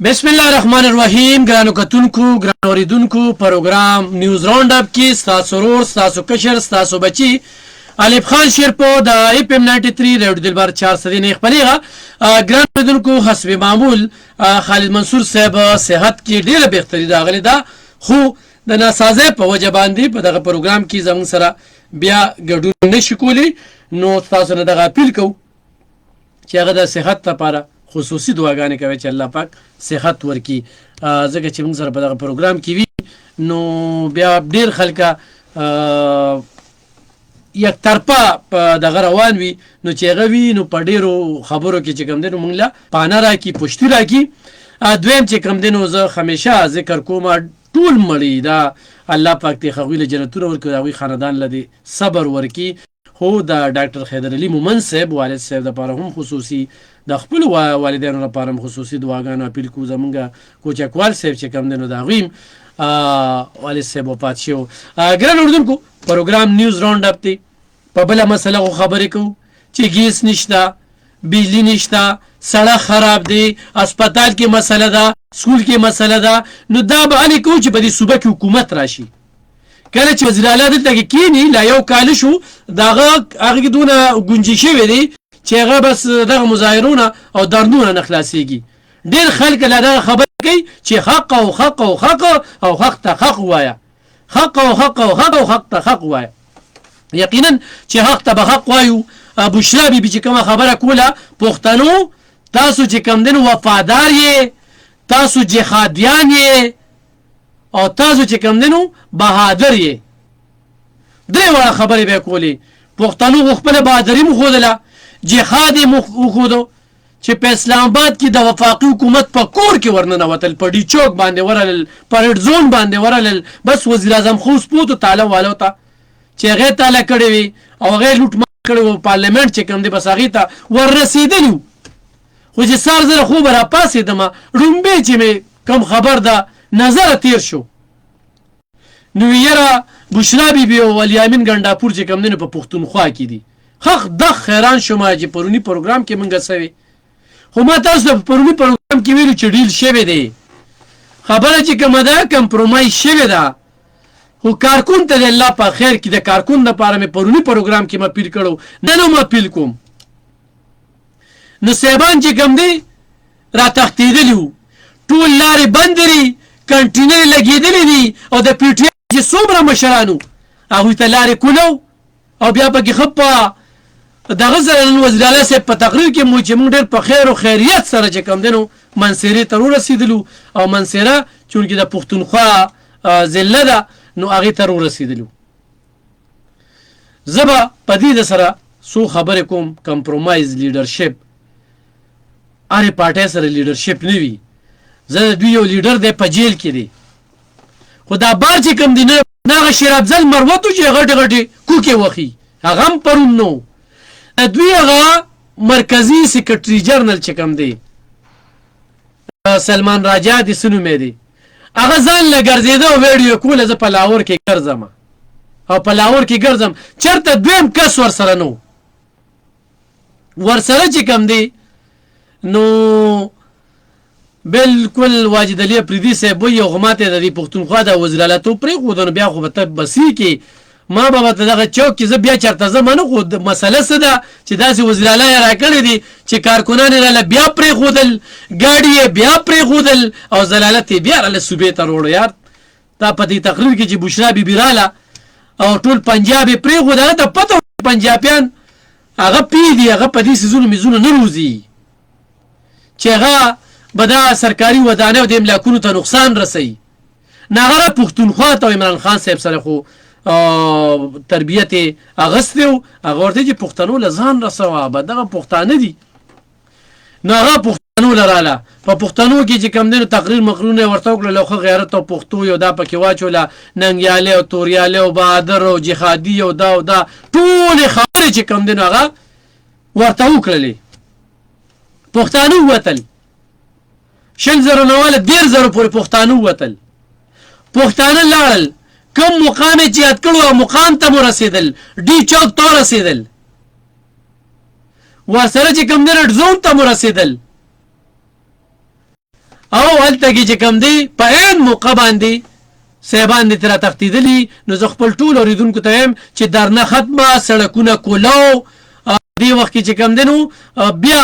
بسم الله الرحمن الرحیم. ګرانو کتونکو ګرانو اوریدونکو پروګرام نیوز راوند اپ کې ستاسو ورور ستاسو کشر ستاسو بچی الف خان شیرپو د اف ام 93 ریډیو دلبر 400 نه خبرېغه. ګرانو اوریدونکو حسب معمول خالد منصور صاحب صحت کې ډیره بهتري راغلی ده، خو د ناسازه په وجه باندې په دغه پروګرام کې زموږ سره بیا ګډون نشي کولی. نو تاسو نه دغه اپیل کوو چې هغه د صحت لپاره خصوصي دعاګانې کوي چې الله پاک صحت ورکي. ځکه چې موږ سره په دغه پروګرام کې وي نو بیا ډېر خلکه یک طرفه په دغه روان وي، نو چې هغه وي نو په ډېرو خبرو کې چې کوم دی نو موږ له پانه راکړي پشتي راکړي. دویم چې کوم دی نو زه همیشه ذکر کوم ټول مړي دا الله پاک دې هغوی له جنتونه ورکړي، د هغوی خاندان له دې صبر ورکړي. خو د ډاکټر حیدر علي مومند صاحب والد صاحب دپاره هم خصوصي د خپلو والدینو لپاره هم خصوصي دعاګانو اپیل کوو. زمونږ کوچکوال صاحب چې کوم دی نو د هغوی هم والد صاحب وفات شوي. ګران اورېدونکو پروګرام نیوز راوند اپ دی. په بله مسله خو خبرې کوو چې ګیس نشته، بجلی نشته، سړک خراب دی، اسپتال کې مسله ده، سکول کې مسله ده. نو دا به هلې کوو چې په دې صوبه کې حکومت راشي. کله چې وزیر اعلی دلته کې کینی لا یو کال شو د هغه کې دونه ګونجې شوی دی چې هغه بس دغه مظاهرونه او درنونه نه خلاصېږي. ډېر خلک له دغه خبرې کوي چې حق او حق او حق او حق ته حق ووایه، حق او حق او حق او حق ته حق ووایه. یقینا چې حق ته به حق وایو. بشرا بیبي چې کومه خبره کوله، پښتنو تاسو چې کوم دی نو وفادار یې، تاسو جهادیان یې او تاسو چې کوم دی نو بهادر یې. درې واړه خبرې به یې کولې. پښتنو خپله بهادري مو ښودله، جهاد یې وښودو چې په اسلام آباد کې د وفاقي حکومت په کور کې ورننوتل، په ډي چوک باندې ورلل، پریډ زون باندې ورلل. بس وزیر اعظم خو سپوتو تاله والو ته چې هغې تاله کړې وي او هغې لوټ مات کړی و پارلمنټ چې کوم دی بس هغې ته وررسېدلي وو. خو چې سهار زه له خوبه راپاڅېدمه ړومبې چې مې کوم خبر ده نظره تیر شو نو یره بشرا بیبي او الیامین ګنډاپور چې کوم دی نو په پښتونخوا کې دي. خخ دخ حیران شوم چې پرونی پروګرام کې مونږ سوي، خو ما تاسو ته په پرونی پروګرام کې ویلو چې ډیل شوی دی، خبره چې کومه ده کمپرومایز شوې ده. خو کارکون ته د الله په خیر کې د کارکون دپاره مې پرونی پروګرام کې م اپیل کړو، نن هم اپیل کوم. نو صاحبان چې کوم دی را تښتېدلي وو، ټول لارې بندې دي، کنټینرې لګېدلې دي او د پي ټي آی چې څومره مشران وو هغوی ته لارې کولو او بیا پکې ښه په دغه سره نن وزیر اعلی صاحب په تقریر کې مو چې موږ ډېر په خیر و خیریت سره چې کوم دی نو منصیرې ته ورسېدلو او منصیره چونکې د پښتونخوا ضلع ده نو هغې ته ورسېدلو. زه به په دې د سره څو خبرې کوم. کمپرومایز لیډرشپ هرې پارټۍ سره لیډرشپ نه وي. زه د دوی یو لیډر دی په جیل کې دی، خو دا بار چې کوم دی نه هغه شیر افضل مروت و چې غټې غټې کوکې وخي هغه هم پرون نو. دوی هغه مرکزي سیکرټري جنرل چې کوم دی سلمان راجا د څه نومې دی، هغه ځان له ګرځېده او ویډیو کوله زه په لاهور کې ګرځم او په لاهور کې ګرځم. چېرته دویم کس ورسره نو ورسره چې کوم دی نو بالکل واجد علي افریدي صاحب وایي او ما ته د دې پښتونخوا د وزیر اعلیتوب پرېښودو نو بیا خو به ته بسي کې ما به ورته دغه چوک کې زه بیا چېرته ځم نه. خو مسله څه ده چې داسې وزیر اعلی یې راکړی دي چې کارکنان یې راله بیا پرېښودل، ګاډي یې بیا پرېښودل او ضلالت یې بیا راله صوبې ته وروړو. یار تا په دې تقریر کې چې بشرا بیبي راله او ټول پنجاب یې پرېښود، هغه ته پته وه پنجابیان هغه پی دي، هغه په دې څیزونو میزونو نه روزي چې هغه به دا سرکاري ودانۍ او د املاکونو ته نقصان رسوي. نه هغه پښتونخوا ته عمران خان صاحب سره خو تربیت یې اغستی و، هغه ورته چې پښتنو له ځان رسوه به دغه پښتانه دي. نو هغه پښتنو له راله په پښتنو کې چې کوم دی نو تقریر مقرونه یې ورته وکړل او ښه غیرت او پښتو یو دا پکې واچوله، ننګیالي او توریالي او بهادر او جهادي او دا او دا ټولې خبرې چې کوم دی نو هغه ورته وکړلې. پښتانه ووتل 100,000 نه واله 1,000 پورې پښتانه ووتل. پښتانه لاړل کوم مقام یې چې یاد کړو او مقام ته مو رسېدل، ډي چوک ته ورسېدل، ورسره چې کوم دی رډ زون ته مو رسېدل. او هلته کې چې کوم دی په عین موقع باندې صاحبان دې ترا تختیدلی نو زه خپل ټول اوریدونکو ته وایم چې درنه ختمه سړکونه کولاو دې وخت کې چې کوم دی نو بیا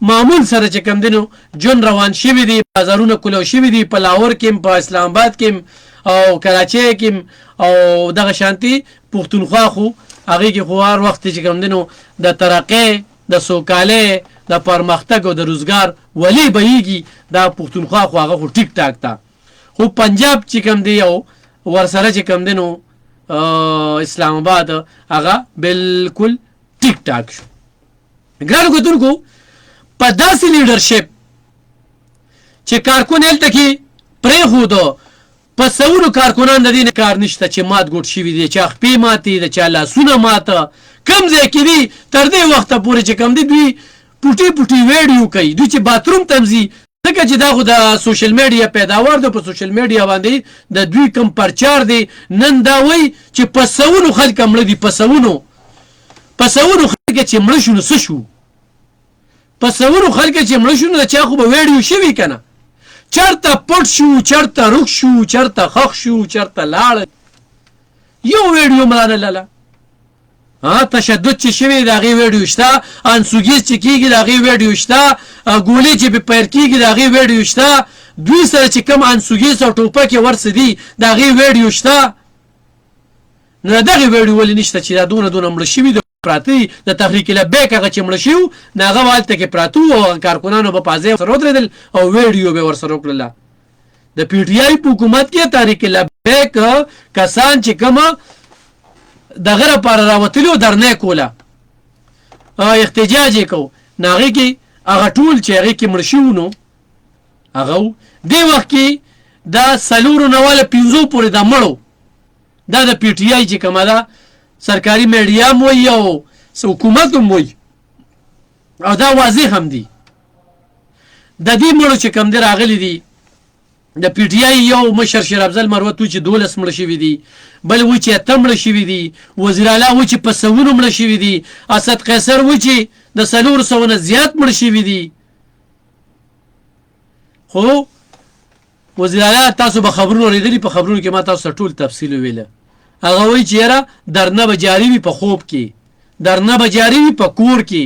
معمول سره چې کوم دی نو جون روان شوي دي بازارونه کولاو شوي دي په لاهور کې په اسلام آباد کې او کراچۍ کې او دغه شانتي پښتونخوا خو هغې کې خو هر وخت چې کوم دی نو د ترقۍ د سوکالۍ د پرمختګ او د روزګار ولی بهیږي دا پښتونخوا خو هغه خو ټیک ټاک ده خو پنجاب چې کوم دی او ورسره چې کوم دی نو اسلام آباد هغه بالکل ټیک ټاک شو ګرانو کتونکو په داسې لیډرشپ چې کارکون هلته کې پرېښودو په سونو کارکنان د دې نه کار نشته چې مات ګوټ شوي دي چا خپې ماتې د چا لاسونه ماته کم ځای کې دي تر دې وخته پورې چې کوم دي دوی پوټي پوټي ویډیو کوي دوی چې باتروم ته ځي ځکه چې دا خو د سوشل میډیا پیداوار ده په سوشل میډیا باندې د دوی کم پرچار دی نن دا وایي چې په سونو خلک مړه دي په سونو خلک چې مړه شو نو څه شو په سونو خلک چې مړه شو نو د چا خو به ویډیو شوي که نه چرته پټ شو چرته رک شو چرته خښ شو چرته لاړ یو ویډیو ملانه لاله تشدد چې شوی د هغې ویډیو شته انسوګیز چې کېږي د هغې ویډیو شته ګولې چې پې پیر کېږي د هغې ویډیو شته دوی سره چې کوم انسوګیز او ټوپکې ورڅه دي د هغې ویډیو شته نو د دغې ویډیو ولې نشته چې دا دونه مړه شوي دي پراته د تحریک لبیک هغه چې مړه شوي نو هغه به هلته کې پراته وو او کارکنانو به په ځای ورسره ودرېدل او ویډیو به ورسره وکړله د پی ټي آی په حکومت کې تحریک لبیک کسان چې کومه دغه لپاره راوتلي درنه کوله احتجاج یې کو نو هغې کې هغه ټول چې هغې کې مړه شوي نو هغه دې وخت کې دا څلورو نه واله پنځو پورې دا مړو دا د پی ټي آی چې کومه ده سرکاري میډیا هم وایي او حکومت هم وایي او دا واضح هم دي د دې مړو چې کوم دی راغلي دي د پی ټي آی یو مشر شیر افضل مروت و چې 12 مړه شوي دي بل و چې 8 مړه شوي دي وزیر اعلی و چې په سوونو مړه شوي دي اسد قیصر و چې د 400 نه زیات مړه شوي دي خو وزیر اعلی تاسو به خبرونه اورېدلي په خبرونو کې ما تاسو ټول تفصیل ویله هغه وایي چې یاره درنه به جاري وي په خوب کې درنه به جاري وي په کور کې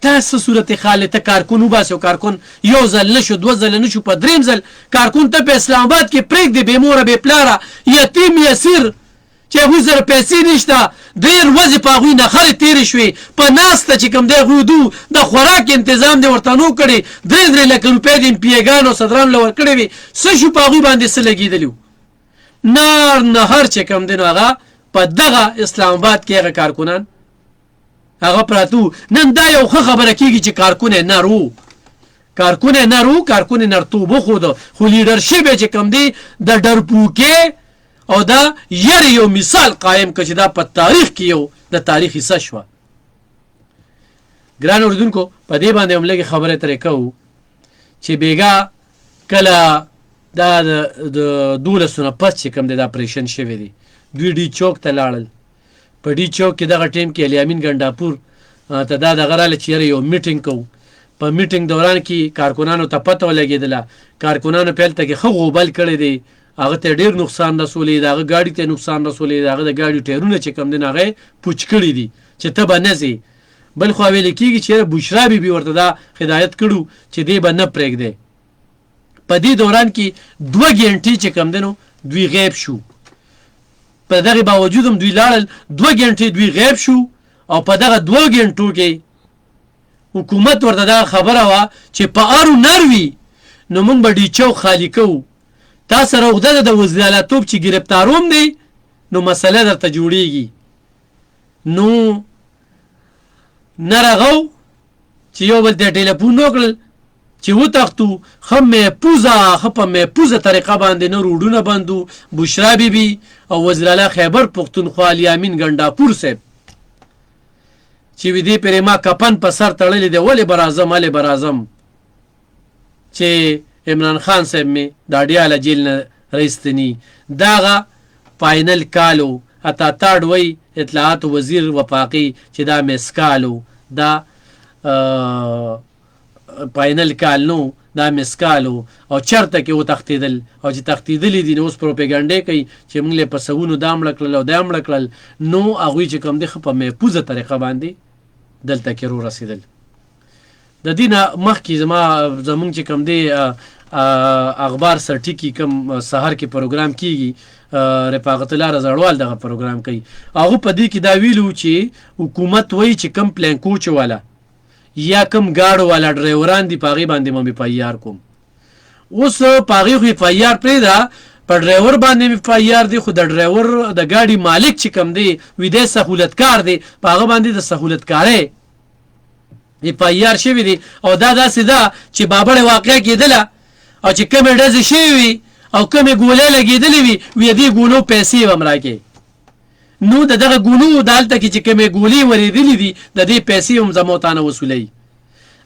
تاسو صورت خاله ته کارکون وباسو کارکون یو ځل نشو دو ځل نشو په دریم ځل کارکون ته په اسلام آباد کې پرېږدي بې موره بې پلاره یتیم یسیر چې هغوی سره پیسې نشته ډېر ورځې په هغوی نخرې تېرې شوې په ناسته چې کوم دی هغوی دو د خوراک انتظام دې ورته نو کړی 3 لکه روپۍ د امپیګانو صدرانو له ورکړې وې څه شو په هغوی باندې څه لګېدلي وو نار نهر چې کوم دی نو هغه په دغه اسلام آباد کې هغه کارکنان هغه پراتو نن دا یو ښه خبره کېږي چې کارکون یې نر و کارکون یې نرتوب وښوده خو لیډرشپ یې چې کوم دی د ډرپوکې او دا یرې یو مثال قایم که چې دا په تاریخ کې یو د تاریخ حصه شوه ګران اورېدونکو په دې باندې هم لږې خبرې ترې کوو چې بیګا کله دا د 12 نه پس چې کوم دی دا اپریشن شوی دی دوی ډي چوک ته لاړل په ډي چوک کې دغه ټیم کې الیامین ګنډاپور ته دا دغه راله چې یو میټینګ کوو په میټینګ دوران کې کارکنانو ته پته ولګېدله کارکنانو په هلته کې ښه غوبل کړی دی هغه ته ډېر نقصان رسولی د هغه ګاډي ته نقصان رسولی د هغه د ګاډي ټایرونه چې کوم دی نو هغه یې پوچ کړي دي چې ته به نه ځې بل خوا ویل کېږي چې بشرا بیبي ورته دا هدایت کړو چې دی به نه پرېږدی په دې دوران کې 2 غنټې چې کوم دی نو دوی غیب شو په دغه باوجود هم دوی لاړل 2 غنټې دوی غیب شو او په دغه 2 غنټو کې حکومت ورته دا خبره وه چې په ارو نروي نو موږ به ډي چوک خالي کوو تا سره اوږده ده د وزیر اعلیتوب چې ګرفتاروم دی نو مسله درته جوړیږي نو نه رغو چې یو بل ته ټلیفون وکړل چې وتښتو ښه په محفوظه طریقه باندې نه روډونه بندو بشرا بیبي او وزیر اعلی خیبر پښتونخوا الیامین ګنډاپور صاحب چې وي دې پرې ما کفن په سر تړلی دی ولې به راځم چې عمران خان صاحب مې د اډیاله جیل نه رایستني دغه فاینل کالو اتا تاړ وی اطلاعات وزیر وفاقي چې دا مسکالو دا فاینل کال نو دا مسکالو او چرته کې وتښتېدل او چې تښتېدلي دي نو اوس پروپیګنډې کوي چې موږ له په سوونو دا مړه کړل او دا مړه کړل نو هغوی چې کوم دی ښه په محفوظه طریقه باندې دلته کې رسېدل. د دې نه مخکې زمونږ چې کوم دی اخبار سرټي کې کوم سهار کې پروګرام کیږي رفاقت الله رضاړوال دغه پروګرام کوي هغه په دې کې دا ویلو چې حکومت وایي چې کم پلان کوچ والا یا کم گاډو والا ډرایوران دي پاغي باندې مې پایار کوم. اوس پاغي خو پایار پرې دا په ډرایور باندې مې پایار دي خو د ډرایور د گاډي مالک چې کم دی وې د سہولتکار دی پاغه باندې د سہولتکارې دی پایار شوی دی او دا داسې ده چې بابړې واقع کېدله او چې کومې ډزې شوې وي او کومې ګولې لګېدلې وي وې دې ګولو پیسې به هم راکې نو د دغه ګولو دالته کې چې کومې ګولې ورېدلې دي د دې پیسې هم زمو تانه وصولوي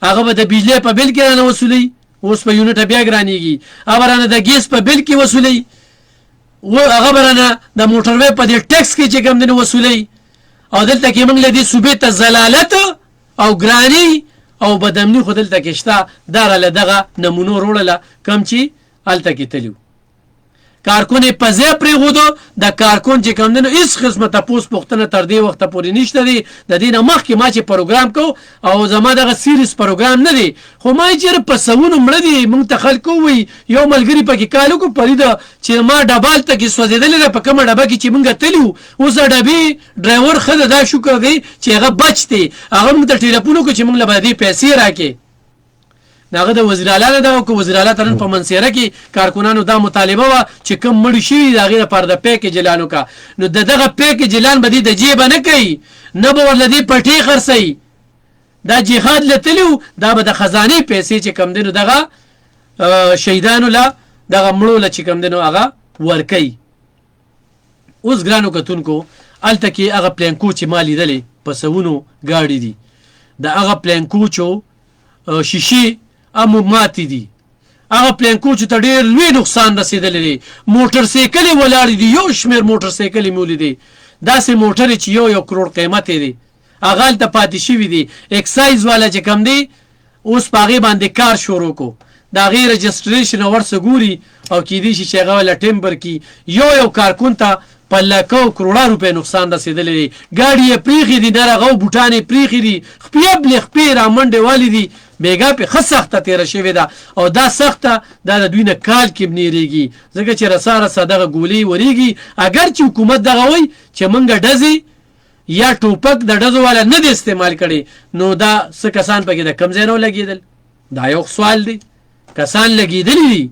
هغه به د بجلی په بل کې رانه وصولوي اوس په یونټ بیا ګرانېږي هغه رانه د ګیس په بل کې وصولوي هغه به رانه د موټروې په دې ټیکس کې چې کوم دی نو وصولوي او دلته کې موږ له دې صوبې ته ضلالت او ګراني او بدامني خو دلته کې شته دا له دغه نمونو وروړله کم چې هلته کې تلي کارکون په ځای پرېښودو د کارکون چې کوم دی نو هېڅ قسمه تپوس پوښتنه تر دې وخته پورې نشته دی د دې نه مخکې ما چې پروګرام کو او زما دغه سیریس پروګرام نه دی خو ما یې چېرې په سوونو مړه دي موږ ته خلکو ووایي یو ملګري پکې کال وکړو فرید چې ما ډبال ته کې سوځېدلې ده په کومه ډبه کې چې موږ تلي وو اوس د ډبې ډرایور ښه ده دا شکر دی چې هغه بچ دی هغه موږ ته ټلیفون وکړو چې موږ له به دې پیسې راکړې داغه د وزیر اعلی نه دا او وزیر اعلی ترن په منصیره کې کارکونانو دا مطالبه وا چې کم مړ شي داغه لپاره د پیک جلانو کا نو دغه پیک جلان بدی د جیب نه کوي نه به ولدي پټي خرسي دا جهاد لتلو دا به د خزانه پیسې چې کم دینو دغه شهیدانو لا دغه مړو لا چې کم دینو هغه ورکي اوس ګرانو کتونکو الته کې هغه پلان کو چې مالی دلې په سونو گاډي دي دا هغه پلان کوچو شیشي امو ماتې دي هغه پلان کوچ ته ډېر لوی نقصان رسېدلی دی موټر سایکلې ولاړې دي یو شمېر موټر سایکلې مې ولیدې داسې موټرې چې یو کروڑ قیمت یې دی هغه هلته پاتې شوي دي اکسایز والا چې کم دی اوس په هغې باندې کار شروع کو د هغې رجسټریشن ورڅه ګوري او کیدای شي چې هغه ولا ټمبر کي یو کارکون ته په لکو کروڑه روپۍ نقصان رسېدلی دی ګاډي یې پرېښي دي نرغه او بوټان یې پرېښي دي خپې بلې خپې رامنډې والې دي بیګا په ښه سخته تېره شوې ده او دا سخته دا د دوی نه کال کې بنېرېږي ځکه چې رسا دغه ګولې ورېږي اگر چې حکومت دغه وایي چې موږ ډزې یا ټوپک د ډزو والا نه دی استعمال کړی نو دا څه کسان پکې د کم ځای نه لګېدل دا یو سوال دی کسان لګېدلي دي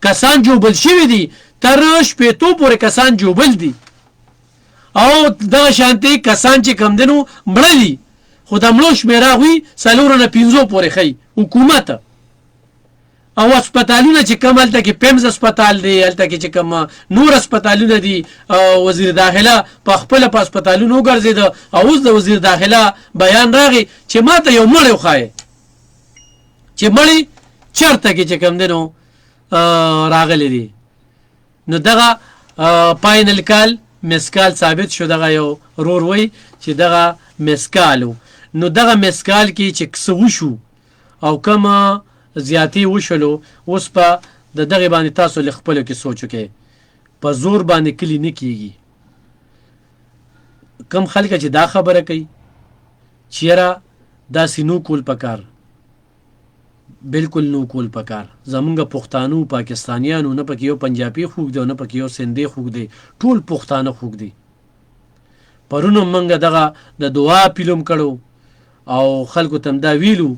کسان جوبل شوي دي تر شپېتو پورې کسان جوبل دي او دغه شانتې کسان چې کم دی نو مړه دي خو د مړو شمېره هغوی څلورو نه پنځو پورې ښیي حکومت او هسپتالونه چې کوم هلته کې پیمز هسپتال دی هلته کې چې کوم نور هسپتالونه دي وزیر داخله په خپله په هسپتالونو وګرځېده او اوس د وزیر داخله بیان راغی چې ما ته یو مړی وښایې چې مړی چېرته کې چې کوم دی نو راغلی دی نو دغه پاینل کال مسکال ثابت شو دغه یو رور وی چې دغه مسکالو نو دغه مسکال کې چې څه وشو او کومه زیاتی وشلو اوس په دغه باندې تاسو له خپلو کې سوچ وکئ په زور باندې کلی نه کیږي کم خلک چې دا خبره کوي چیرې دا سينو کول پکار بالکل نو کول پکار زمونږ پښتانو پاکستانیانو نه پکې یو پنجابي خوګ دی نه پکې یو سندي خوګ دی ټول پښتانه خوګ دی پرونو منګه دغه د دعا پیلوم کړو او خلکو تم دا ویلو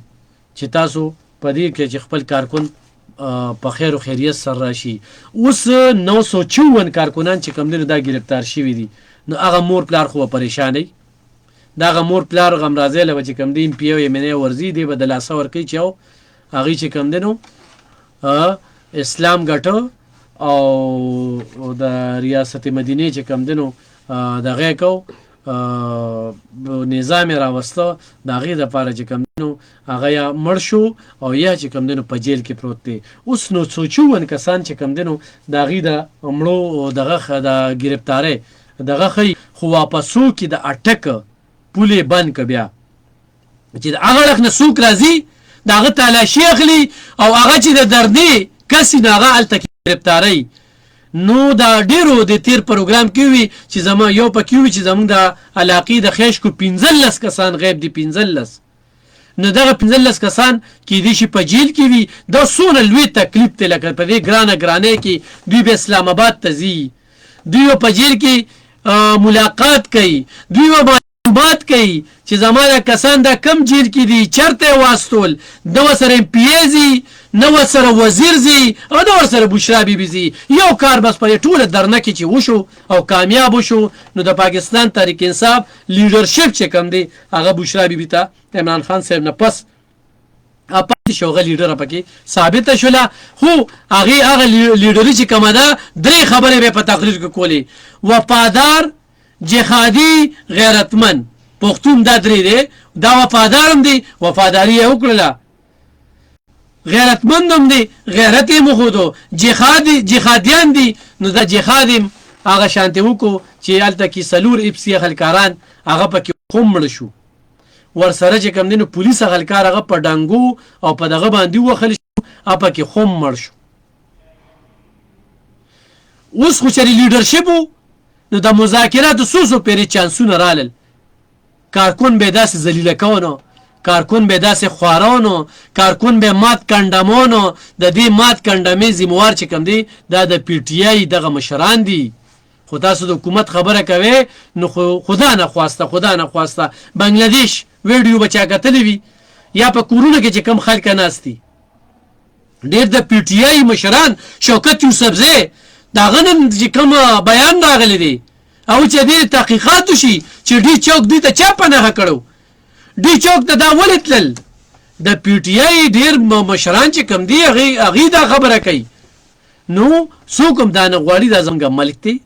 چې تاسو په دې کې چې خپل کارکون په خیر او خیریت سره راشي اوس 954 کارکونان چې کم دي دا گرفتار شوي دي نو هغه مور پلار خو پریشانې دا هغه مور پلار غم راځي لږ چې کم دي پی او یمنه ورزي دی بدل اسور کوي چې هغه چې کم دي نو اسلام ګټو او د ریاست مدینه چې کم دي نو دغه کو نظام راوسته دغه د پاره چې کم دي نو هغه یا مړ شو او یا چې کم دي نو په جیل کې پروت دی اوس نو سوچون کسان چې کم دي نو دغه د مړو دغه د گرفتارې دغه خي خو واپسو کې د اٹک پولې بند ک بیا چې هغه لخ نه سوق راځي د هغه تلاشي اخلي او هغه چې د دردې کس نه هغه هلته ګرفتاري. نو دا ډیرو د تیر پروګرام کې وي چې زما یو پکې وي چې زمونږ د علاقې د خیشکو 15 کسان غیب دي. 15 نو دغه 15 کسان کېدای شي په جیل کې وي. دا څونه لوی تکلیف دی لکه په دې ګرانه کې دوی به اسلام آباد ته ځي، دوی په جیل کې ملاقات کوي، دوی معلومات کوي چې زمانه کسان دا کم جیل کې دي چرته واستول، د وسره پی زی نو سره وزیر زی او د سره بشرا بیبي زی. یو کار بس په ټوله درنه کې چې وشو او کامیاب وشو نو د پاکستان تحریک انصاف لیډرشپ چې کم دی هغه بشرا بیبي ته عمران خان صاحب نه پس اپاتې شوغه لیډر پکې ثابت شوله. خو هغه لیډري چې کومه ده درې خبرې به په تقریر کې کولې: وفادار، جهادي، غیرتمن. پښتون دا درې دی، دا وفادارم دی، وفاداری یې وکړله. غیرتمند هم دی، غیرت یې مخودو. جهادیان دي، نو دا جهادیم هغه شانتې وکړو چې هلته کې څلور اپسي خلکاران هغه پکې خو مړه شو. ورسره چې کوم دی نو پولیس خلکار هغه په ډانګو او په دغه باندې ووهل شو، هغه پکې خو مړ شو. اوس خو چې لیډرشپ و نو د مذاکراتو څو پېرې چانسونه رالل. کارکون به یې داسې ذلیله کونو، کارکون به داسې خوارانو، کارکون به مات کنډمانو. د دې مات کنډمې ذموار چې کوم دی دا د پی ټی آی دغه مشران دي. خو تاسو د حکومت خبره کوي نو خدا نه خواسته بنگلادیش ویډیو بچا کتلی وي یا په کورونه کې چې کم خلک ناستي ډېر د پی ټی آی مشران شوکت یوسفزی دغه نن چې کوم بیان راغلی دی او چې دې تحقیقات وشي چې ډي چوک دوی ته چا پناه کړو. ډي چوک ته دا ولې تلل؟ د پی ټی آی ډېر مشران چې کم دي هغې دا خبره کوي. نو څوک هم دا نه غواړي دا زموږ ملک دی.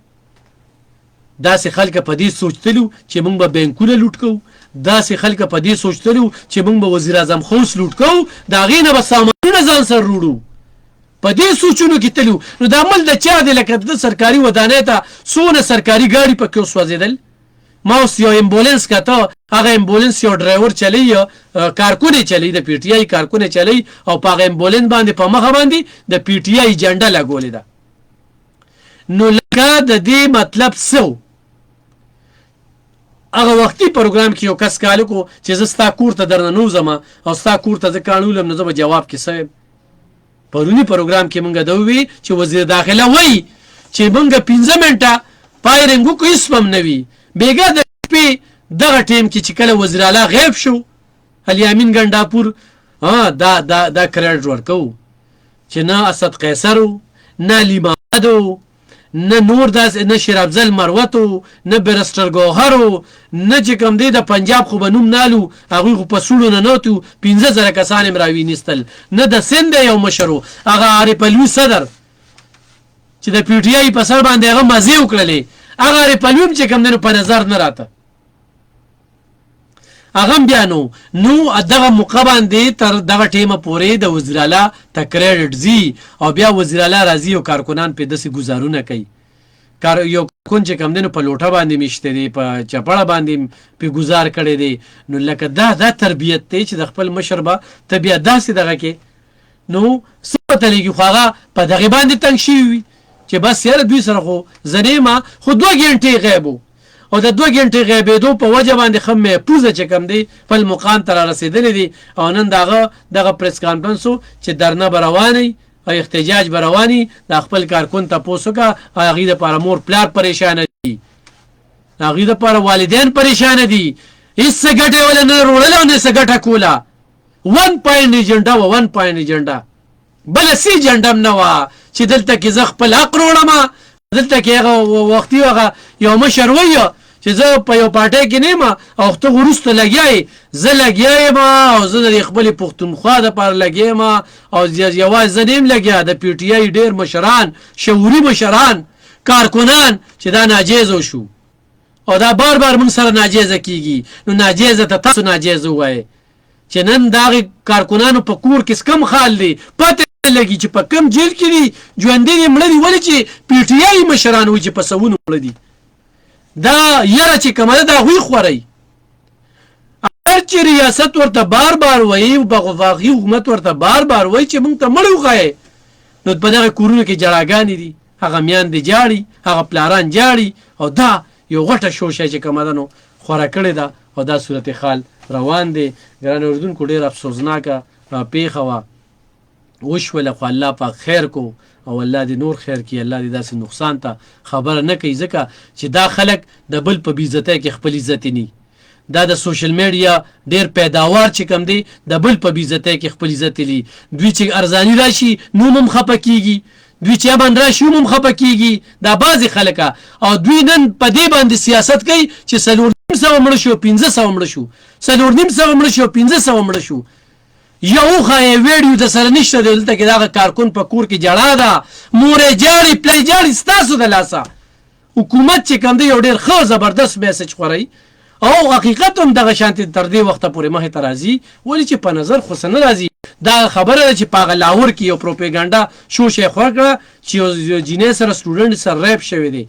داسې خلک په دې سوچتلو چې موږ به بینکونه لوټ کوو، داسې خلک په دې سوچتلو چې موږ به وزیر اعظم خوست لوټ کوو، د هغې نه به سامانونه ځان سره وروړو. په دې سوچونو کې تلو. نو دا عمل د چا دی؟ لکه د سرکاري ودانۍ ته څونه سرکاري ګاډي پکې وسوځېدل. ما اوس یو امبولینس کته، هغه امبولینس یو ډرایور چلی، کارکون یې چلی، د پی ټی آی کارکون یې چلی او په هغه امبولینس باندې په مخه باندې د پی ټی آی جنډه لګولې ده. نو لکه د دې مطلب څه و؟ هغه وختي پروګرام کې یو کس کالو کو چې زه ستا کور ته درنه نوځم او ستا کور ته زه کاڼولم نو زه به جواب کې څه یم. پرونی پروګرام کې مونږ دا ووی چې وزیر داخله وایي چې مونږ 15 منټه فایرنګ وکړو هېڅ هم نه وي. بېګا د شپې دغه ټیم کې چې کله وزیر اعلی غیب شو الیامین ګنډاپور دا کریډټ ورکوو چې نه اسد قیصر و، نه علي محمد و، نه نور داس، نه شیر افضل مروت و، نه برسټر ګوهر و، نه چې کوم دی د پنجاب خو به نوم نالو هغوی خو په سوړو نه نوتو 15,000 کسان یې راوینیستل، نه د سند یو مشر و هغه عارف علوي صدر چې د پی ټی آی په سر باندې هغه مزې وکړلې، هغه عارف علوي هم چې کوم دی نو په نظر نه راته هغه هم بیا نو دغه موقع باندې تر دغه ټیمه پورې د وزیر اعلی ته کریډټ ځي او بیا وزیر اعلی راځي او کارکنان پې داسې ګزارونه کوي. یو کارکون چې کوم دی نو په لوټه باندې میشته دی، په چپړه باندې پې ګزار کړی دی. نو لکه دا تربیت دی چې د خپل مشر به ته بیا داسې دغه کې نو څه پته لګي. خو هغه په دغې باندې تنګ شوي وي چې بس یاره دوی سره خو زه نه یم. خو 2 ګنټې غیب و او د 2 ګنټې غیبېدو په وجه باندې ښه محفوظه چې کوم دی خپل مقام ته را رسېدلی دی. او نن دغه پریس کانفرنس و چې درنه به روانئ او احتجاج به رواني. د خپل کارکون تپوس وکړه، هغې دپاره مور پلار پریشانه دي، هغې دپاره والدین پریشانه دي، هېڅ څه ګټه یې وله نه روړله او نه څه ګټه کوله. 1 پوینټ ایجنډا وه، 1 پوینټ ایجنډا، بله سی ایجنډا هم نه وه چې دلته کې زه خپل حق روړم. دلته کې هغه وختي هغه یو مشر وایي چې زه په یو پارټۍ کې نه یم او ته وروسته لګیا یې، زه لګیا یم او زه د خپلې پښتونخوا دپاره لګیا یم او یوازې زه نه یم لګیا. د پی ټی آی ډېر مشران، شعوري مشران، کارکنان چې دا ناجیزه شو او دا بار موږ سره ناجیزه کېږي. نو ناجیزه ته تاسو ناجیزه ووایئ چې نن د هغې کارکنانو په کور کې کم حال دی، پته لګي چې په کم جیل کې دي، ژوندي دي، مړه دي، ولې چې پی ټی آی مشران وایي چې په سوونو مړه دي. دا یره چې کومه ده د هغوی خورئ. هر چې ریاست ورته بار بار وایي او وفاقي حکومت ورته بار بار وایي چې موږ ته مړ وښایې، نو په دغه کورونو کې جړاګانې دي، هغه میاندې جاړي، هغه پلاران جاړي، او دا یو غټه شوشه چې کومه ده نو خوره کړې ده، او دا صورت حال روان دی. ګران اردوونکو ډېر افسوسناکه پیښه وه وشوله، خو الله پاک خیر کو او الله دې نور خیر کړي. الله دې داسې نقصان ته خبره نه کوي، ځکه چې دا خلک د بل په بېعزتۍ کې خپل عزت نی. دا د سوشل میډیا ډېر پیداوار چې کوم دی د بل په بېعزتۍ کې خپل عزت لي. دوی چې ارزاني راشي نوم هم خفه کېږي، دوی چې امن راشي هم خفه کېږي. دا بعضې خلک او دوی نن په دې باندې سیاست کوي چې 4,500 مړه شو، 500 مړه شو، 4,500 مړه شو، 500 مړه شو. یو ښایې ویډیو د سره نشته دی، دلته کې دغه کارکون په کور کې جړا ده، مورې جاړي، پلی جاړي، ستاسو د لاسه. حکومت چې کوم دی یو ډېر ښه زبردست میسج خوروي، او حقیقت هم دغه شانتې تر دې وخته پورې مخې ته راځي، ولې چې په نظر خو څه نه راځي. دا خبره ده چې په هغه لاهور کې یو پروپیګنډا شوشې خوره کړه چې یو جینۍ سره سټوډنټ سره ریپ شوی دی.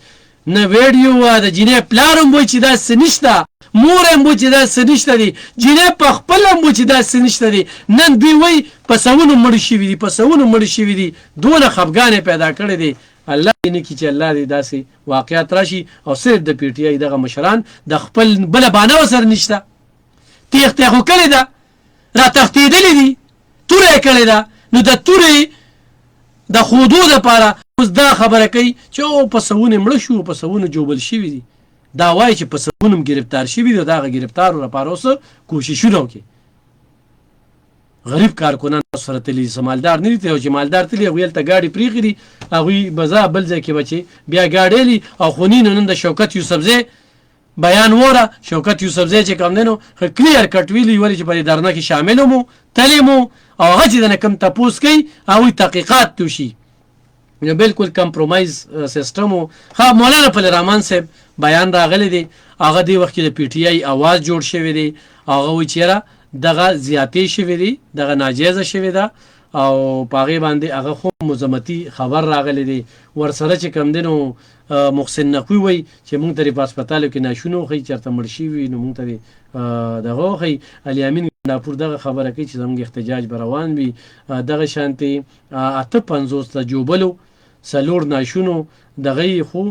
نه ویډیو وه، د جینۍ پلار هم وایي چې داسې نشته، مور هم وایي چې داسې نشته دي، جینۍ په خپل هم وایي چې داسې نشته دي. نن دوی وایي په سوونو مړه شوي دي، په سوونو مړه شوي دي. دونه خفګانې پیدا کړی دی. الله دې نه کړي چې الله دې داسې واقعات راشي، او صرف د پی ټي آی دغه مشران د خپل بله بانه ورسره نشته. تېښته یې خو کړې ده، را تښتېدلي دي، توره یې کړې ده. نو د تورې د ښودو دپاره اوس دا خبره کوي چې او په سوونه مړه شو، په سوونه جوبل شوي دي. دا وایي چې په سوونه هم ګرفتار شوي دي، د هغه ګرفتارو لپاره اوس کوششونه وکړي. غریب کارکنان سره تللي، مالدار نه دي. او چې مالدار تللي هغوی هلته ګاډي پرېښي دي، هغوی به ځه بل ځای کې به چې بیا ګاډی لي. او خوني نو نن د شوکت یوسفزۍ بیان وره، شوکت یوسفزۍ چې کوم دی نو کلیر کټ ویلي، ولې چې په دې درنه کې شامل مو تللی مو، او هغه چې د نه کوم تپوس کوي هغوی تحقیقات توشي. نو بالکل کمپرومایز سیسټم و. ښه مولانا فضل الرحمن صاحب بیان راغلی دی، هغه دې وخت کې د پی ټي آی اواز جوړ شوی دی. هغه وایي چې یاره دغه زیاتې شوې دي، دغه ناجیزه شوې ده، او په هغې باندې هغه خو مزمتي خبر راغلی دی. ورسره چې کوم دی نو محسن نقوي وایي چې مونږ ته په هسپتالو کې ناشونه وښیي، چېرته مړ شوي نو مونږ ته دغه وښیي. الیامین ګنداپور دغه خبره کوي چې زموږ احتجاج به روان وي. دغه شانتې 58 د جوبلو 4 ناشونو دغه یې خو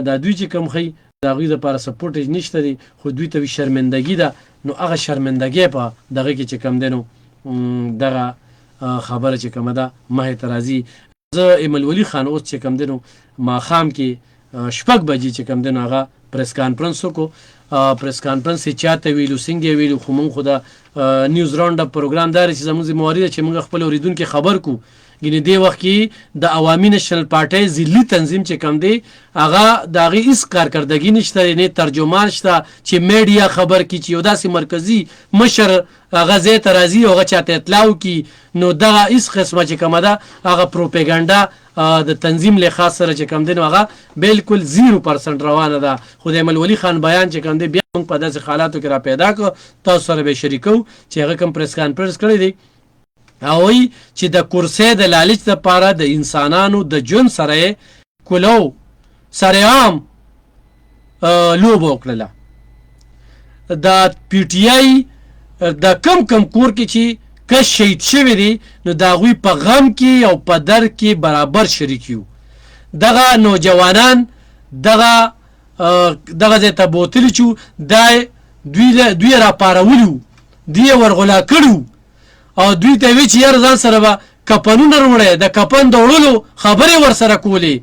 دا دوی چې کوم ښیي د هغوی دپاره سپورټ نشته دی، خو دوی ته وي شرمندګي ده. نو هغه شرمندګۍ په دغه کې چې کوم دی نو دغه خبره چې کومه ده مخې ته راځي. زه ایملولي خان اوس چې کوم دی نو ماښام کې 6 بجې چې کوم دی نو هغه پریس کانفرنس وکړو. پریس کانفرنس یې چاته ویلو، څنګه یې ویلو، خو مونږ خو د نیوز راونډ اپ پروګرام دا چې زموږ ذمهواري ده چې موږ خپل اورېدونکي خبر کړو. ګینې دې وخت کې د عوامي نېشنل پارټۍ ضلعي تنظیم چې کوم دی هغه د هغې هېڅ کارکردګي نشته، نه ترجمان شته چې میډیا خبر کړي چې یو داسې مرکزي مشر هغه ځای ته راځي او هغه چاته اطلاع وکړي. نو دغه هېڅ قسمه چې کومه ده هغه پروپیګنډا د تنظیم له خاص سره چې کوم دی نو هغه بالکل 0% روانه ده. خو د ایملولي خان بیان چې کوم دی بیا موږ په داسې حالاتو کې را پیدا کړو، تاسو سره به شریکو چې هغه کوم پریس کانفرنس کړی دی. او وایي چې د کرسۍ د لالچ دپاره د انسانانو د ژوند سره یې کولو سرعام لوبه وکړله. د پی ټي آی د کم کور کې چې کس شهید شوي دي نو د هغوی په غم کې او په درد کې برابر شریک یو. دغه نوجوانان دغه ځای ته بوتلي چې دوی راپارولي وو، دوی یې ورغلا کړي وو، او دوی ته وی چې یاره ځان سره به کپنونه راوړی، د کپن د وړلو خبرې ورسره کولې.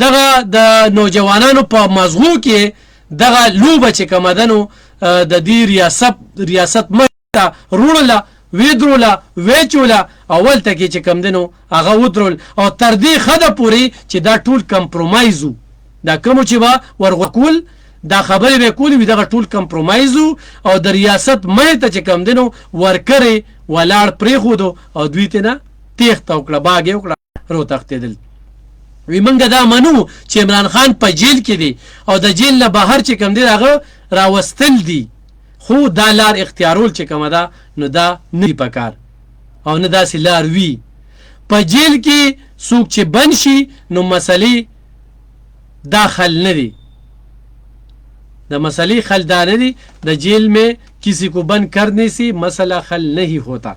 دغه د نوجوانانو په مغزو کې دغه لوبه چې کومه ده نو د دې ریاست مخې روړله، ویدروله، ویچوله، اول ته کې چې کوم دی نو هغه ودرول، او تر دې ښه ده پورې چې دا ټول کمپرومایز وو. دا کومو چې به ورغکول دا خبرې به کولې وي دغه ټول کمپرومایز وو، او د ریاست مخې ته چې کوم دی نو ورکرې ولاړ پرېښودو او دوی ته نه تېښته وکړه، باګ یې وکړه، روتښتېدل. وی منګه دا منو چې عمران خان په جیل کې دی او د جیل نه بهر چې کوم دی هغه راوستل دي، خو دا لار اختیارول چې کومه ده نو دا نه دي پکار، او نه داسې لار وي. په جیل کې څوک چې بند شي نو مسلې دا حل نه دي، د مسلې حل دا نه دي. د جیل میں किसी को बंद करने से मसला हल नहीं होता.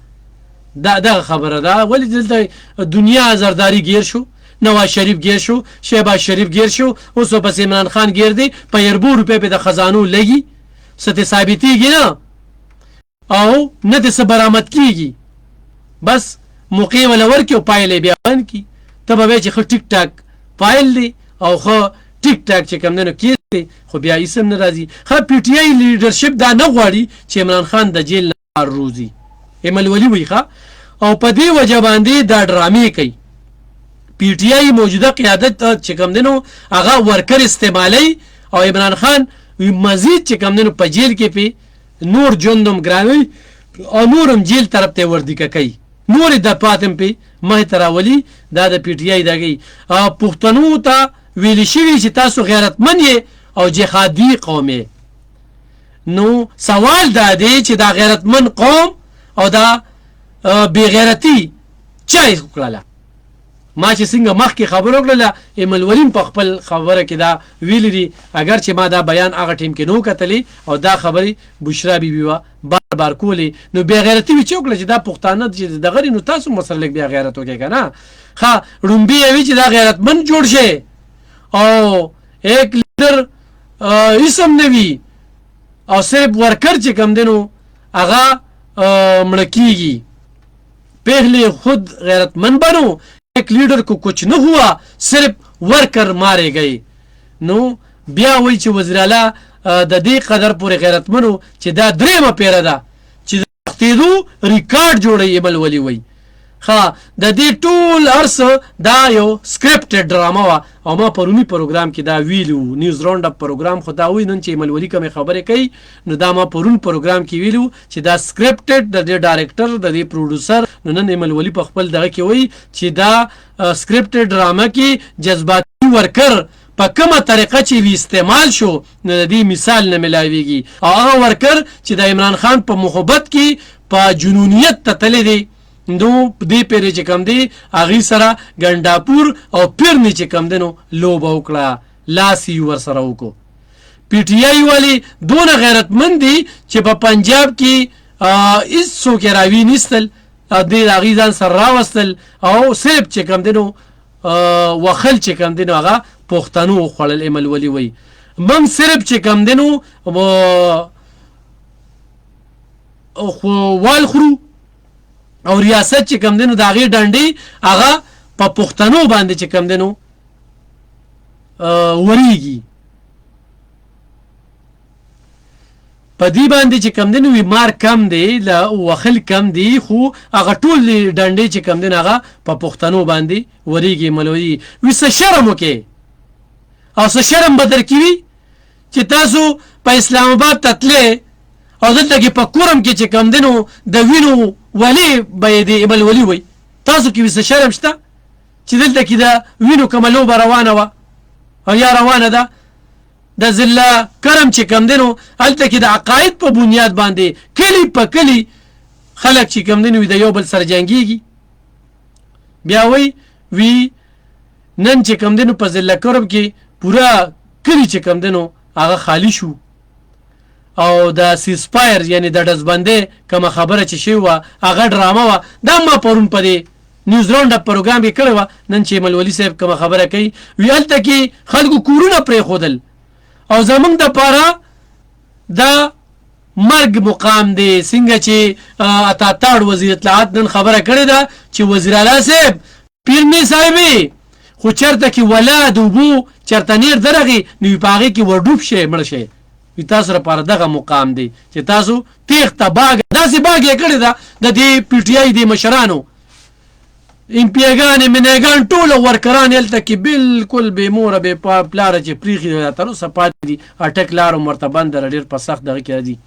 دا خبره ده. ولې دلته دنیا زرداری گیر شو، نواز شریف گیر شو، شهباز شریف گیر شو، اوس پس عمران خان گیر دی په اربو روپے په د خزانو لګي ست ثابتېږي نه او نه د برآمد کیږي، بس موقع ولا ورکي او پایلې بیا بند کی. ته به چې خو ټیک ټاک فایل دی او خو ټیک ټاک چې کوم نه کیږي خو بیا اسم نه راځي. خو پی ټی آی لیډرشپ دا نه غواړي چې عمران خان د جیل نه روزي. ایمل ولی وی ښه او په دې وجه باندې دا ډرامې کوي. پی ټی آی موجوده قیادت چې کوم دنو هغه ورکر استعمالي او عمران خان مزید چې کوم دنو په جیل کې په نور جوندم ګرامي او نورم جیل طرف ته وردی کوي، نور د پاتم په مه تراولي. دا د پی ټی آی دغه پښتنو ته ویل شي چې تاسو غیرتمن یې او جهادي قوم یې. نو سوال دا دی چې دا غیرتمن قوم او دا بی غیرتی چا یې وکړله؟ ما چې څنګه مخکې خبره وکړله ایمل ولیم په خپل خبره کې دا ویلي دي، اگر چې ما دا بیان هغه ټیم کې نو کتلی او دا خبرې بشرا بیبي وه بار بار کولې. نو بی غیرتي وي چې وکړه چې دا پښتانه چې دغه نو تاسو مسره لږ بیا غیرت وکړئ که نه. ښه ړومبي یې وي چې دا غیرتمند جوړ شي او ایک لیډر اسم نه وي او صرف ورکر چې کم دی نو هغه مړه کیږي. پہلے خود غیرتمند بنو، ایک لیڈر کو کچھ نہ ہوا صرف ورکر مارے گئے. نو بیا وی چې وزیر اعلی د دې قدر پورې غیرتمنو چې دا درېمه پیره ده چې د تختیدو ریکارډ جوړوي. ایمل ولی وی ښه د دې ټول ارس دا یو سکرپټډ ډرامه وه او ما پرونی پروګرام کې دا ویلو، نیوز راوند اپ پروګرام خو دا وی نن چې ایمل ولی کومې خبرې کوي نو دا ما پرون پروګرام کې ویلو چې دا سکرپټډ د دې ډایرکټر د دې پروډوسر نو نن ایمل ولی په خپل دغه کې وی چې دا سکرپټډ ډرامه کې جذباتي ورکر په کومه طریقه چې وی استعمال شو نو د دې مثال نه ملاویږي. او هغه ورکر چې د عمران خان په محبت کې په جنونیت ته تللی دی نو دې پیرې چې کم دی هغې سره ګنډاپور او پیرنې چې کم دی نو لوبه وکړه، لاس یې ورسره وکړو. پی ټی آی والي دونه غیرتمند دي چې په پنجاب کې هېڅ څوک یې راوي نیستل، دې د هغې ځان سره راوستل او صرف چې کم دی نو وخل چې کم دی نو هغه پښتنو وخوړل. ایمل ولي وایي موږ صرف چې کم دی نو وال خورو او ریاست چې کم دی نو د هغې ډنډې هغه په پښتنو باندې چې کم دی نو وریږي. په دې باندې چې کم دی نو مار کم دی وخل کم دی خو هغه ټول ډنډې چې کم دی نو هغه په پښتنو باندې وریږي. ملوي وي څه شرم وکړې او څه شرم به در کې وي چې تاسو په اسلام آباد ته تلې او دلته کې په کورم کې چې کم دی نو د وینو ولی به یې د ایمل ولي وی تاسو کې څه شرم شته چې دلته کې د وینو کومه لوبه روانه وه او یا روانه ده د ضلع کرم چې کم دی نو هلته کې د عقاید په بنیاد باندې کلي په کلي خلک چې کم دی نو د یو بل سره جنګېږي. بیا وی نن چې کم دی نو په ضلع کرم کې پوره کلي چې کم دی نو هغه خالی شو او د سیسپایر یعنی د ډزبندۍ کومه خبره چې شوې وه هغه ډرامه وه. دا ما پرون په دې نیوز راوند اپ پروګرام کې کړې وه. نن چې ایمل ولي صاحب کومه خبره کوي وی هلته کې خلکو کورونه پرېښودل او زمونږ دپاره دا مرګ مقام دی. څنګه چې اتاتاړ وزیر اطلاعات نن خبره کړې ده چې وزیر اعلی صاحب پیرنې صاحبې خو چېرته کې ولا د اوبو چېرته نیر درغې نو په هغې کې ورډوب شئ مړه شئ. تاسو لپاره دغه مقام دی چې تاسو تیښته باګ داسې باګ یې کړې ده د دې پی ټی آی د مشرانو امپیګانې منیګان ټول ورکران هلته کې بالکل بې موره بې پلاره چې پریښي تر اوسه پاتې دي اټک لار هم ورته بنده ډېر په سخت دغه کې راځي.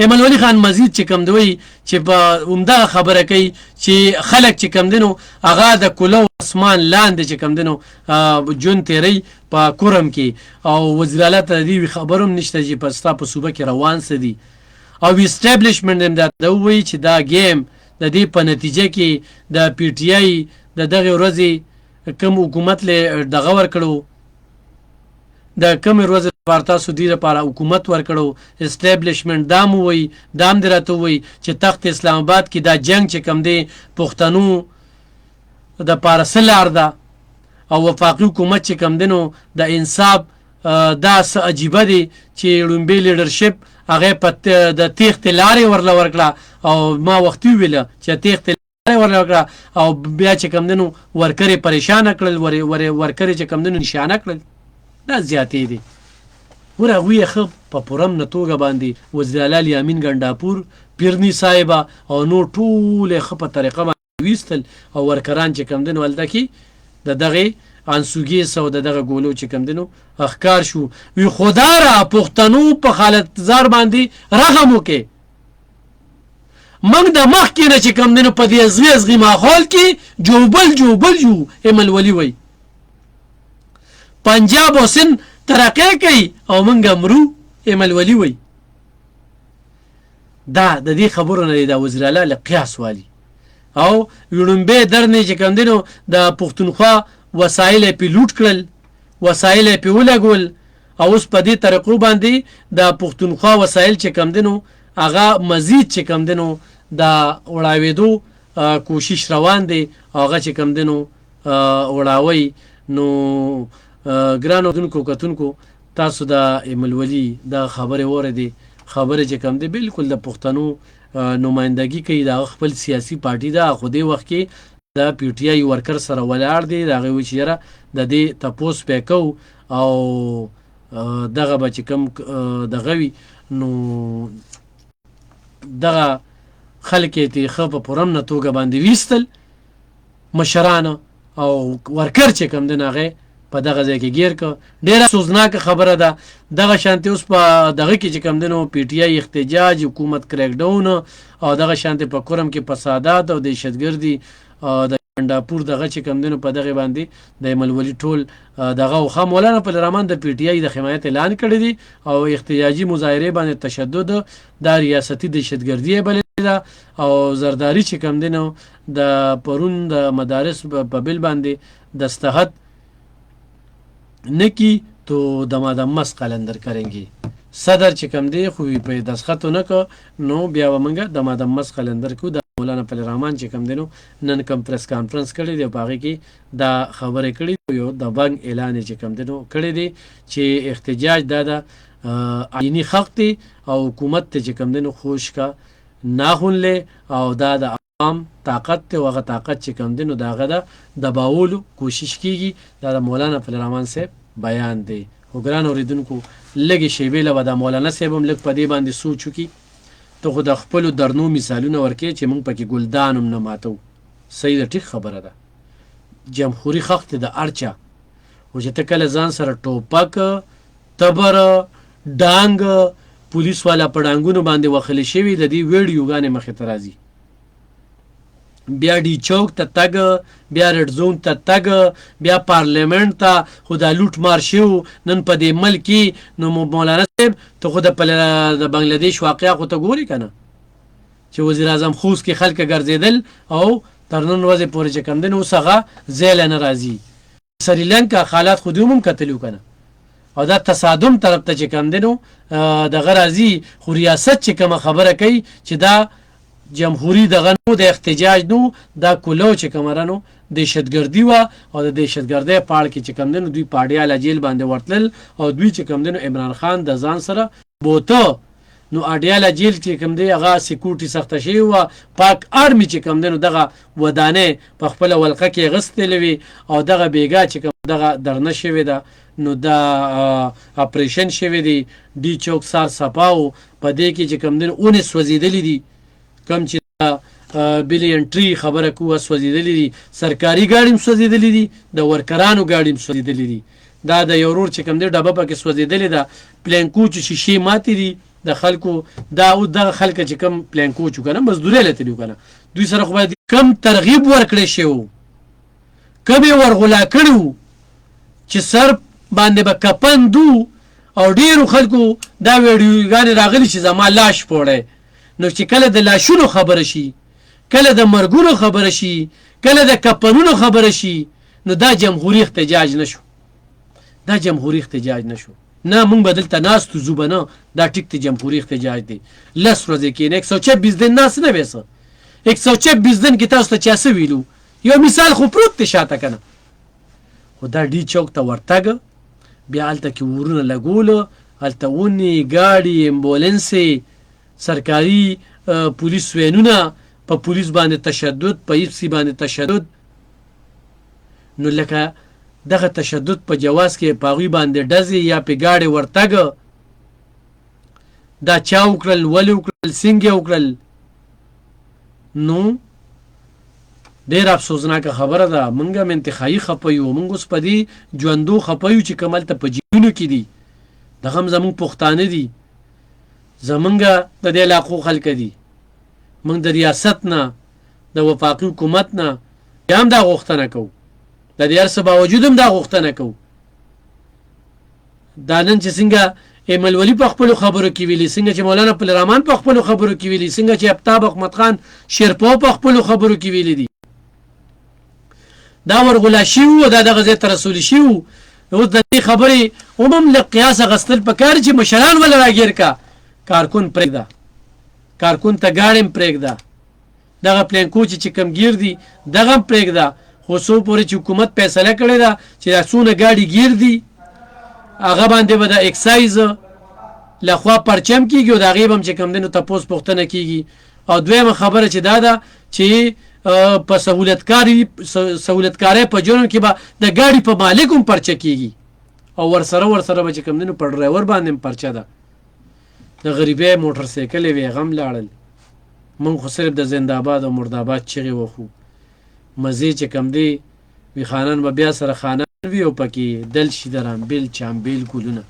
ایمل ولی خان مزید چې کم دوی چې په همدغه خبره کوي چې خلک چې کم دی نو هغه د کلو اسمان لاندې چې کم دی نو ژوند تېروي په کورم کې او وزیر اعلی ته د دې خبر هم نشته چې ستا په صوبه کې روان څه دي او اسټابلیشمنټ هم دا ووایي چې دا ګیم د دې په نتیجه کې د پی ټی آی د دغې ورځې کوم حکومت له دغه ورکړو د کم ورځ لپاره تاسو دې لپاره حکومت ورکړو اسټابلیشمنټ دا مو وایي دا هم دې راته ووایي چې تخت اسلام آباد کې دا جنګ چې کوم دی پښتنو د پاره څه لار ده او وفاقي حکومت چې کوم دی نو د انصاف دا څه عجیبه دی چې لومبۍ لیډرشپ هغه په د تیښتې لارې ورله ورکړه او ما وختي وویله چې تیښتې لارې ورله ورکړه او بیا چې کوم دی نو ورکرې پریشانه کړل ورکرې چې کوم دی نو نشانه کړل دا زیاتې دي ور هغوی یې ښه په پرامنه توګه باندې وزیراعلی الیامین ګنډاپور پیرني صاحبه او نور ټول یې ښه په طریقه باندې ویستل او ورکران چې کوم دی نو هلته کې د دغې انسوګیس او د دغه ګولو چې کوم دی نو ښکار شو وی خدا را پښتنو په حالتزار باندې رحم وکړي موږ د مخکې نه چې کوم دی نو په دې ازغي ماحول کې جوبل جو ایمل ولی وی پنجاب او سند ترقی کوي او موږ مرو ایمل ولی وی دا د دې خبرو نه د وزیراعلی له قیاس والی او لومبۍ درنې چې کوم دی نو د پښتونخوا وسایل یې پې لوټ کړل وسایل یې پې ولګول او اوس په دې طریقو باندې د پښتونخوا وسایل چې کوم دی نو هغه مزید چې کوم دی نو د وړاوېدو کوشش روان دی هغه چې کوم دی نو وړاوی نو ګران اردونکو کتونکو تاسو د ایمل ولی دا خبرې واورېدې خبرې چې کوم دی بالکل د پښتنو نمایندګي کوي د خپل سیاسي پارټي ده خو دې وخت کې د پی ټی آی ورکر سره ولاړ دی د هغې وایي چې یاره د دې تپوس پې کوو او دغه به چې کوم دغه وي نو دغه خلک یې ترې ښه په پرامنه توګه باندې ویستل مشرانه او ورکر چې کوم دی نو هغې په دغه ځای کې ګیر که ډېره سوزناکه خبره ده دغه شانتې اوس په دغه کې چې کوم دی نو پی ټی آی احتجاج حکومت کریک ډاون او دغه شانتې په کرم کې فسادات او دهشتګردي د ګنډاپور دغه چې کوم دی نو په دغې باندې د ایمل ولی ټول دغه او خه مولانا فضل الرحمن د پی ټی آی د حمایت اعلان کړی دی او احتجاجي مظاهرې باندې تشدد دا ریاستي دهشتګردي یې بللې ده او زرداری چې کوم دی نو د پرون د مدارس په بل باندې دستخط نکی تو دمادم مس قلندر کरेंगे صدر چې کوم دی خو په دستخط نه کو نو بیا ومنګه دمادم مس قلندر کو د مولانا فضل الرحمن چې کوم دی نو نن کوم پریس کانفرنس کړی دی په هغه کې دا خبرې کړې یو د بنګ اعلان چې کوم دی نو کړی دی چې احتجاج دا عینی حق دی او حکومت ته چې کوم دی نو خوش کا ناخونلې او دا د عام طاقت ته وغه طاقت چې کوم دی نو داغه د دباولو کوشش کیږي دا د مولانا فضل الرحمن صاحب بیان دی خو ګران اوریدونکو لږې شیبې له به د مولانا صاحب هم لږ په دې باندې سوچ وکړي ته خو د خپلو درنو مثالونه ورکې چې موږ پکې ګلدان هم نه ماتو صحیح ده ټیک خبره ده جمهوري حق دی د هر چا خو چې ته کله ځان سره ټوپک تبر ډانګ پولیس والا په ډانګونو باندې وخلی شوي د دې ویډیوګانې مخې ته راځي بیا ډي چوک ته تګ بیا ریډ زون ته تګ بیا پارلیمنت ته خو دا لوټ مار شو نن په دې ملک کې نو مولانا صاحب ته خو د بنګلادیش واقعه خو ته ګوري که نه چې وزیر اعظم خوست کې خلک ګرځېدل او تر نن ورځې پورې چې کوم دی نو اوس هغه ځای له نه راځي سریلانکا حالات خو دوی هم کتلي که نه او دا تصادم طرف ته چې کوم دی نو دغه راځي خو ریاست چې کومه خبره کوي چې دا جمهوری دغه نو د احتجاج نو دا کولو چې کومه نو دهشتګردي وه او د دهشتګردۍ په اړه کې چې کوم دی نو دوی پاډیاله جیل باندې ورتلل او دوی چې کوم دی نو عمران خان د ځان سره بوته نو اډیاله جیل چې کوم دی هغه سکیورټي سخته شوې وه پاک آرمي چې کوم دی نو دغه ودانۍ په خپله ولقه کې اغوستلې وي او دغه بیګا چې کوم دغه درنه شوې ده نو دا اپریشن شوی دی ډي چوک سار صفاو په دې کې چې کوم دی نو اونې سوځېدلي دي کم چې بلین ټری خبره کوه سوځېدلي دي سرکاري ګاډي هم سوځېدلي دي د ورکرانو ګاډي هم سوځېدلي دي دا د یو ورور چې کوم دی ډبه پکې سوځېدلې ده پلینکوچ شیشې ماتې دي د خلکو دا او دغه خلک چې کوم پلینکوچ که نه مزدورۍ لتلي که نه دوی سره خو باید کم ترغیب ورکړی شوی کم یې ورغلا کړي وو چې سر باندې به کپندو او ډیرو خلکو دا ویډیوګانې راغلي چې زما لاش پوړی نو چې کله د لاشونو خبره شي کله د مرګونو خبره شي کله د کپنونو خبره شي نو دا جمهوري احتجاج نشو دا جمهوری احتجاج نشو. نه مونږ به دلته ناستو زو به نه، دا ټیک دی جمهوری احتجاج دی. 10 ورځې کېنه 126 دن ناست نه وې څه 126 دن کې تاسو ته چا څه ویلو؟ یو مثال خو پروت دی شاته کنه. خو دا ډي چوک ته ورتګ بیا هلته کې ورونه لګوله، هلته ونې ګاډي امبولنسې سرکاري پولیس وینونه، په پولیس باندې تشدد، په ایپسي باندې تشدد. نو لکه دغه تشدد په جواز کې په هغوی باندې ډزې یا په ګاډې ورتګ دا چا وکړل، ولې وکړل، څنګه وکړل؟ نو ډېر افسوسناکه خبره ده. موږ هم انتخابي خفه یو، موږ اوس په دې ژوندو خفه یو چې کوم هلته په جیبونو کې دي. دغه هم زموږ پښتانه دي، زمونږ د دې علاقو خلک دي. موږ د ریاست نه، د وفاقي حکومت نه بیا هم دا غوښتنه کوو، د دې هر څه باوجود هم دا غوښتنه کوو. دا نن چې څنګه ایمل ولی په خپلو خبرو کې ویلي، څنګه چې مولانا پل رحمان په خپلو خبرو کې ویلي، څنګه چې آفتاب احمد خان شیرپو په خپلو خبرو کې ویلي دي، دا ورغلا شوي و، دا دغه ځای ته رسولي شوي و. اوس د دې خبرې هم له قیاس اخیستل پکار چې مشران وله راګیر کا، کارکون پرېږده، کارکون ته ګاډی هم پرېږده، دغه پلینکو چې کوم ګیر دي دغه هم پرېږده. خو څو پورې چې حکومت فیصله کړې ده چې دا څونه ګاډي ګیر دي هغه باندې به د اکسایز لخوا پرچم کېږي او د هغې به هم چې کوم دی نو تپوس پوښتنه کېږي. او دویمه خبره چې دا ده چې په سهولتکارۍ په جرم کې به د ګاډي په مالک هم پرچه کېږي او ورسره به چې کوم دی نو په ډرایور باندې هم پرچه ده. د غریبۍ موټر سایکلې وې هغه هم لاړل. موږ خو صرف د زنده‌آباد او مردآباد چغې وخو. مزې چې کم دی وي خانان به بیا سره خانان وي او پکې دل شي د رامبیل چامبیل ګلونه.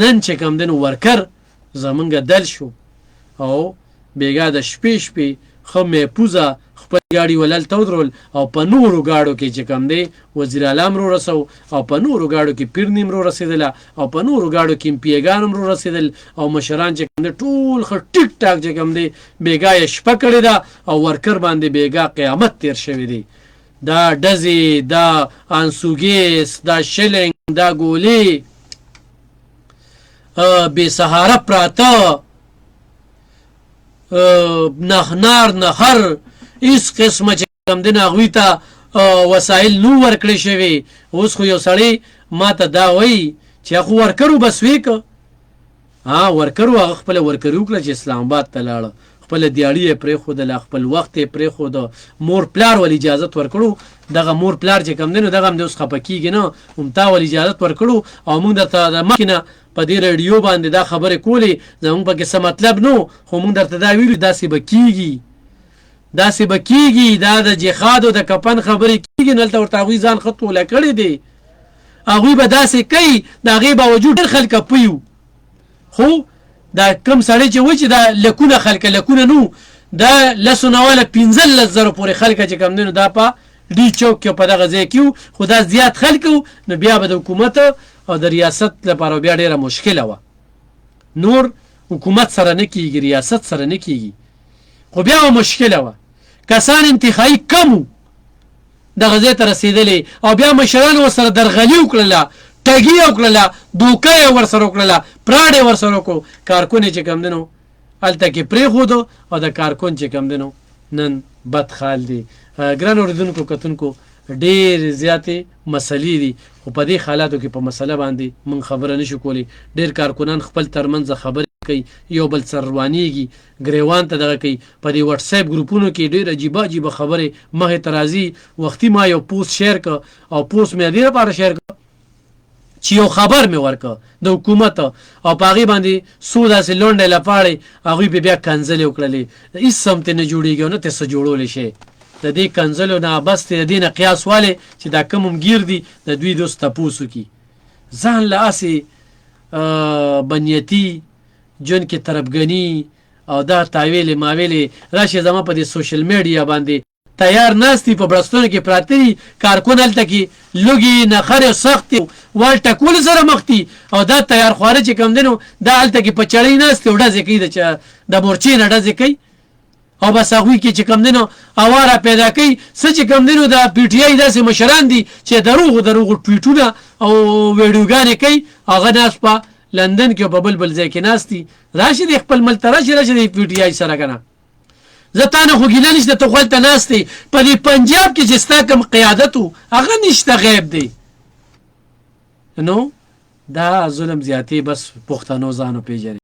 نن چې کم دی نو ورکر زمونږ دل شو او بیګا د شپې ښه محفوظه خپل ګاډي وللته ودرول او په نورو ګاډو کې چې کم دی وزیر اعلی هم رو رسو او په نورو ګاډو کې پیرني هم رو رسېدله او په نورو ګاډو کې امپیګان هم رو رسېدل او مشران چې کم دی ټول ښه ټیک ټاک چې کم دی بیګا یې شپه کړې ده او ورکر باندې بیګا قیامت تیر شوی دی. دا ډزې، دا انسوګیس، دا شلنګ، دا ګولې بې سهاره پراته نهنار نهر هیڅ قسمه چې کوم دی نه هغوی ته وسایل نو ورکړی شوي. اوس خو یو سړی ما ته دا وایي چې خو ورکرو بس وې که ورکرو هغه خپله ورکري وکړه چې اسلام آباد ته لاړه، خپله دیاړي یې پرېښودله، خپل وخت یې پرېښوده، مور پلار ول اجازت ورکړو. دغه مور پلار چې کوم دی نو دغه هم دی اوس خفه کېږي نه، همتا ول اجازت ورکړو او موږ درته د مخکې نه په دې رادیو باندې دا خبرې کولې، زموږ پکې څه مطلب نو، خو موږ درته دا ویلو داسې به کېږي، داسې به کېږي، دا د جهاد او د کفن خبرې کېږي. نو هلته ورته هغوی ځان ښه توله کړی دی، هغوی به داسې کوي، د هغې باوجود ډېر خلک پوي. خو دا کم سړی چې وایي چې دا لکونه خلکه لکونه نو دا 15,000 پورې خلکه چې کوم دی نو دا په ډي چوک کې په دغه ځای کې وو. خو دا زیات خلک وو نو بیا به د حکومت او د ریاست لپاره بیا ډېره مشکله وه. نور حکومت سره نه کېږي، ریاست سره نه کېږي، خو بیا به مشکله وه. کسان انتخابي کم وو دغه ځای ته رسېدلې او بیا مشران ورسره درغلي وکړله، ټګي یې وکړله، دوکه یې ورسره وکړله، پراډ یې ورسره وکړو. کارکون یې چې کوم دی نو هلته کې پرېښودو او د کارکون چې کوم دی نو نن بد خال دی. ګران اورېدونکو کتونکو ډېرې زیاتې مسلې دي، خو په دې حالاتو کې په مسله باندې موږ خبره نشو کولی. ډېر کارکنان خپل ترمنځه خبرې کوي، یو بل سره روانېږي، ګریوان ته دغه کوي. په دې وټساپ ګروپونو کې ډېر عجیبه عجیبه خبرې مخې ته راځي. وختي ما یو پوسټ شیر کړ او پوسټ مې د دې لپاره شیر کړ چې یو خبر مې ورکړ د حکومت او په هغې باندې څو داسې لونډې لپاړې هغوی به بیا کنځلې وکړلې. هېڅ هم ترې نه جوړېږي او نه ترې څه جوړولی شي. د دې کنځلو نه بس د دې نه قیاس والې چې دا کم هم ګیر دي د دوی دوست تپوس وکړي. ځان له هسې بنیتي ژوند کې طرفګني او دا تاویلې ماویلې راشي زما په دې سوشل میډیا باندې تیار ناستی په برستونو کې پراته دي. کارکون هلته کې لوږې نخرې سخت دي وال ټکول سره مخ دي او دا تیار خواره چې کوم دی نو دا هلته کې په چړۍ ناست دي او ډزې کوي، د مورچې نه ډزې کوي او بس هغوی کې چې کم دی نو اواره پیدا کوي څه چې کم دی نو د پی ټي آی داسې مشران دي چې دروغو ټویټونه او ویډیوګانې کوي هغه ناست په لندن کې په بل ځای کې ناست دي راشي د خپل ملک ته راشي د پی ټي آی سره که نه زه تا نه خو ګیله نشته ته خو هلته ناست دی په دې پنجاب کې چې ستا کوم قیادت و هغه نشته غیب دی نو دا ظلم زیاتې بس پښتنو ځان وپېژني